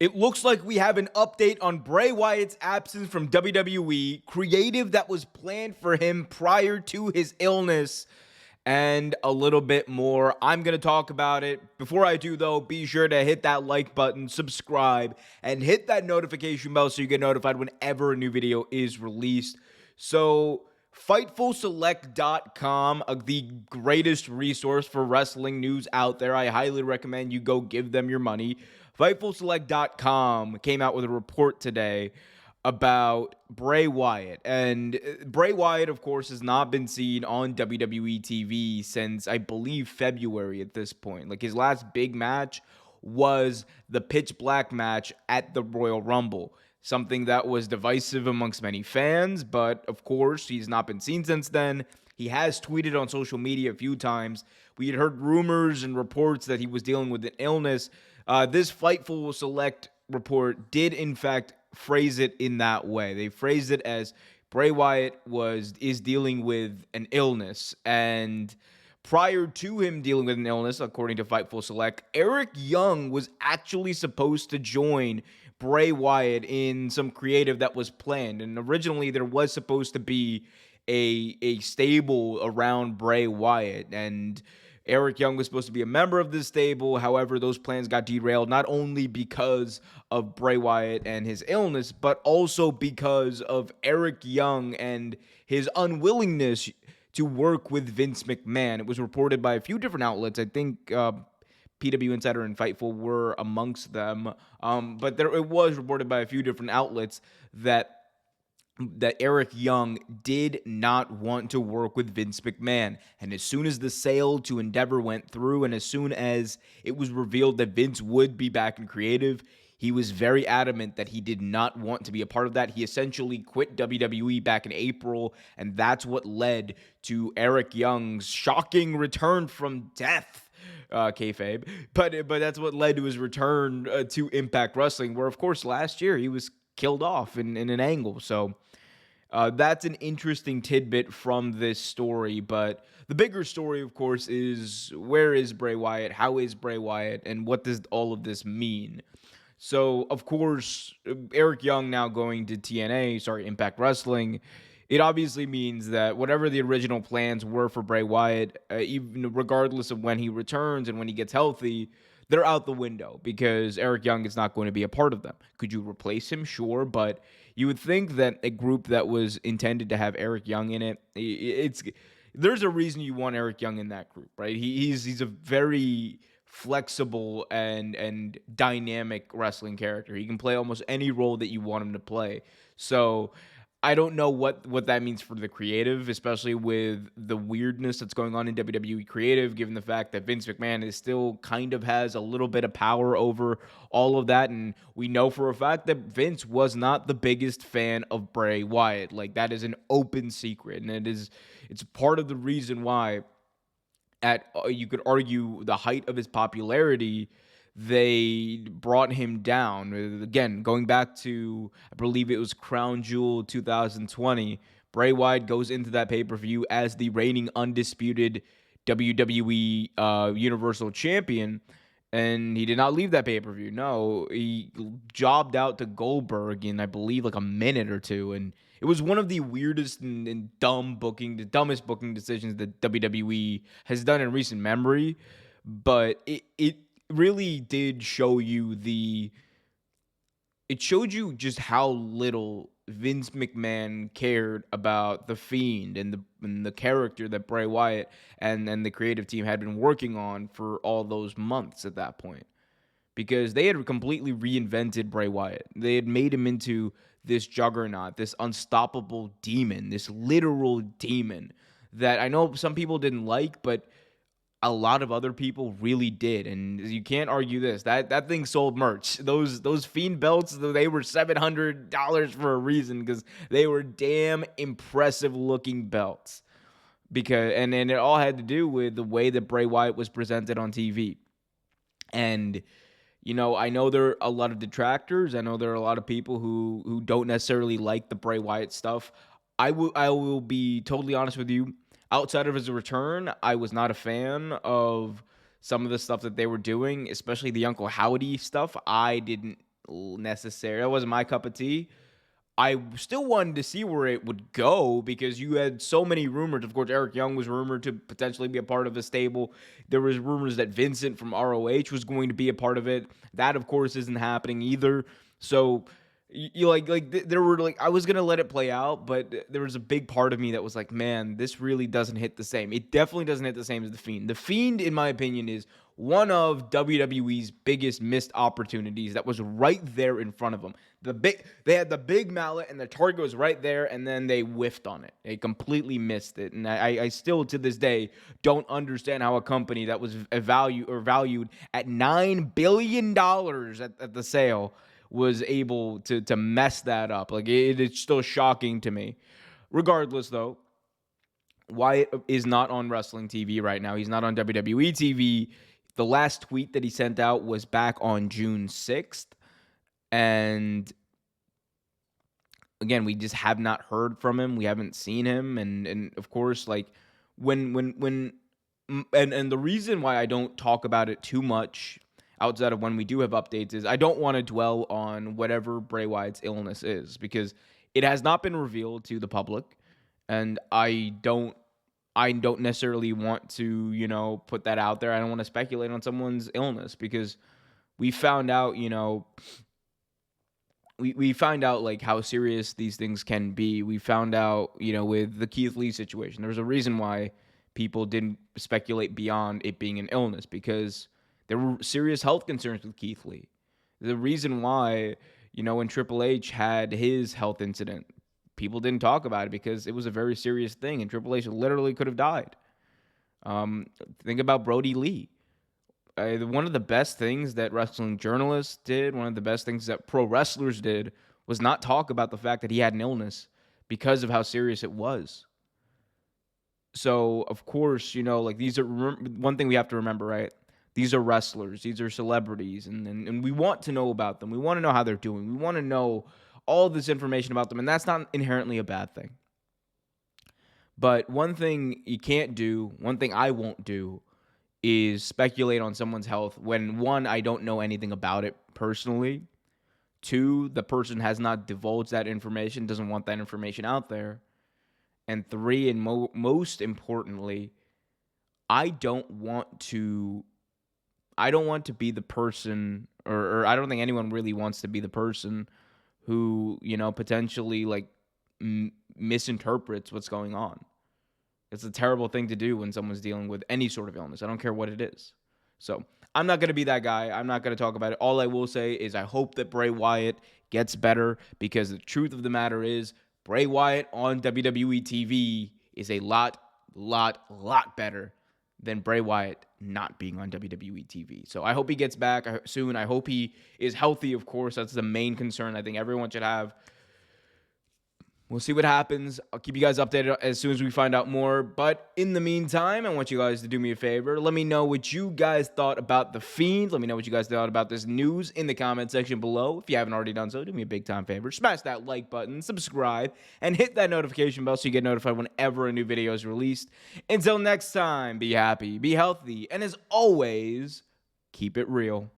It looks like we have an update on Bray Wyatt's absence from WWE, creative that was planned for him prior to his illness, and a little bit more. I'm going to talk about it. Before I do, though, be sure to hit that like button, subscribe, and hit that notification bell so you get notified whenever a new video is released. So, FightfulSelect.com, the greatest resource for wrestling news out there. I highly recommend you go give them your money. FightfulSelect.com came out with a report today about Bray Wyatt. And Bray Wyatt, of course, has not been seen on WWE TV since, I believe, February at this point. Like, his last big match was the pitch black match at the Royal Rumble. Something that was divisive amongst many fans, but of course, he's not been seen since then. He has tweeted on social media a few times. We had heard rumors and reports that he was dealing with an illness. This Fightful Select report did, in fact, phrase it in that way. They phrased it as Bray Wyatt is dealing with an illness, and prior to him dealing with an illness, according to Fightful Select, Eric Young was actually supposed to join Bray Wyatt in some creative that was planned. And originally there was supposed to be a stable around Bray Wyatt, and Eric Young was supposed to be a member of this stable. However, those plans got derailed not only because of Bray Wyatt and his illness, but also because of Eric Young and his unwillingness to work with Vince McMahon. It was reported by a few different outlets. I think PW Insider and Fightful were amongst them. But it was reported by a few different outlets that Eric Young did not want to work with Vince McMahon. And as soon as the sale to Endeavor went through, and as soon as it was revealed that Vince would be back in creative, he was very adamant that he did not want to be a part of that. He essentially quit WWE back in April, and that's what led to Eric Young's shocking return from death. Kayfabe, but that's what led to his return to Impact Wrestling, where of course last year he was killed off in an angle. So that's an interesting tidbit from this story. But the bigger story, of course, is where is Bray Wyatt? How is Bray Wyatt? And what does all of this mean? So, of course, Eric Young now going to Impact Wrestling. It obviously means that whatever the original plans were for Bray Wyatt, even regardless of when he returns and when he gets healthy, they're out the window because Eric Young is not going to be a part of them. Could you replace him? Sure, but you would think that a group that was intended to have Eric Young in it, there's a reason you want Eric Young in that group, right? He's a very flexible and dynamic wrestling character. He can play almost any role that you want him to play. So I don't know what that means for the creative, especially with the weirdness that's going on in WWE creative, given the fact that Vince McMahon is still kind of has a little bit of power over all of that. And we know for a fact that Vince was not the biggest fan of Bray Wyatt. Like, that is an open secret. And it's part of the reason why you could argue the height of his popularity, they brought him down. Again, going back to, I believe it was Crown Jewel 2020, Bray Wyatt goes into that pay-per-view as the reigning undisputed WWE Universal Champion, and he did not leave that pay-per-view. No, he jobbed out to Goldberg in, I believe, like a minute or two, and it was one of the weirdest and dumbest booking decisions that WWE has done in recent memory, but it really did show you it showed you just how little Vince McMahon cared about The Fiend and the character that Bray Wyatt and the creative team had been working on for all those months at that point. Because they had completely reinvented Bray Wyatt. They had made him into this juggernaut, this unstoppable demon, this literal demon that I know some people didn't like, but a lot of other people really did, and you can't argue this. That thing sold merch. Those Fiend belts, they were $700 for a reason, because they were damn impressive looking belts. And it all had to do with the way that Bray Wyatt was presented on TV. And I know there are a lot of detractors. I know there are a lot of people who don't necessarily like the Bray Wyatt stuff. I will be totally honest with you. Outside of his return, I was not a fan of some of the stuff that they were doing, especially the Uncle Howdy stuff. I didn't necessary. That wasn't my cup of tea. I still wanted to see where it would go because you had so many rumors. Of course, Eric Young was rumored to potentially be a part of the stable. There was rumors that Vincent from ROH was going to be a part of it. That, of course, isn't happening either. So, there were I was gonna let it play out, but there was a big part of me that was like, man, this really doesn't hit the same. It definitely doesn't hit the same as the Fiend. The Fiend, in my opinion, is one of WWE's biggest missed opportunities that was right there in front of them. They had the big mallet and the target was right there, and then they whiffed on it. They completely missed it, and I still to this day don't understand how a company that was valued at $9 billion at the sale was able to mess that up. Like it's still shocking to me. Regardless, though, Wyatt is not on wrestling TV right now. He's not on WWE TV. The last tweet that he sent out was back on June 6th. And again, we just have not heard from him. We haven't seen him. And of course, like when and the reason why I don't talk about it too much outside of when we do have updates is I don't want to dwell on whatever Bray Wyatt's illness is because it has not been revealed to the public. And I don't necessarily want to, put that out there. I don't want to speculate on someone's illness because we found out, we find out like how serious these things can be. We found out, with the Keith Lee situation, there was a reason why people didn't speculate beyond it being an illness because there were serious health concerns with Keith Lee. The reason why, when Triple H had his health incident, people didn't talk about it because it was a very serious thing, and Triple H literally could have died. Think about Brody Lee. One of the best things that wrestling journalists did, one of the best things that pro wrestlers did, was not talk about the fact that he had an illness because of how serious it was. So, of course, these are one thing we have to remember, right? These are wrestlers. These are celebrities, and we want to know about them. We want to know how they're doing. We want to know all this information about them, and that's not inherently a bad thing. But one thing you can't do, one thing I won't do, is speculate on someone's health when, one, I don't know anything about it personally. Two, the person has not divulged that information, doesn't want that information out there. And three, and most importantly, I don't want to be the person, or I don't think anyone really wants to be the person who, potentially misinterprets what's going on. It's a terrible thing to do when someone's dealing with any sort of illness. I don't care what it is. So I'm not going to be that guy. I'm not going to talk about it. All I will say is I hope that Bray Wyatt gets better because the truth of the matter is Bray Wyatt on WWE TV is a lot better than Bray Wyatt not being on WWE TV. So I hope he gets back soon. I hope he is healthy, of course. That's the main concern I think everyone should have. We'll see what happens. I'll keep you guys updated as soon as we find out more. But in the meantime, I want you guys to do me a favor. Let me know what you guys thought about The Fiend. Let me know what you guys thought about this news in the comment section below. If you haven't already done so, do me a big time favor. Smash that like button, subscribe, and hit that notification bell so you get notified whenever a new video is released. Until next time, be happy, be healthy, and as always, keep it real.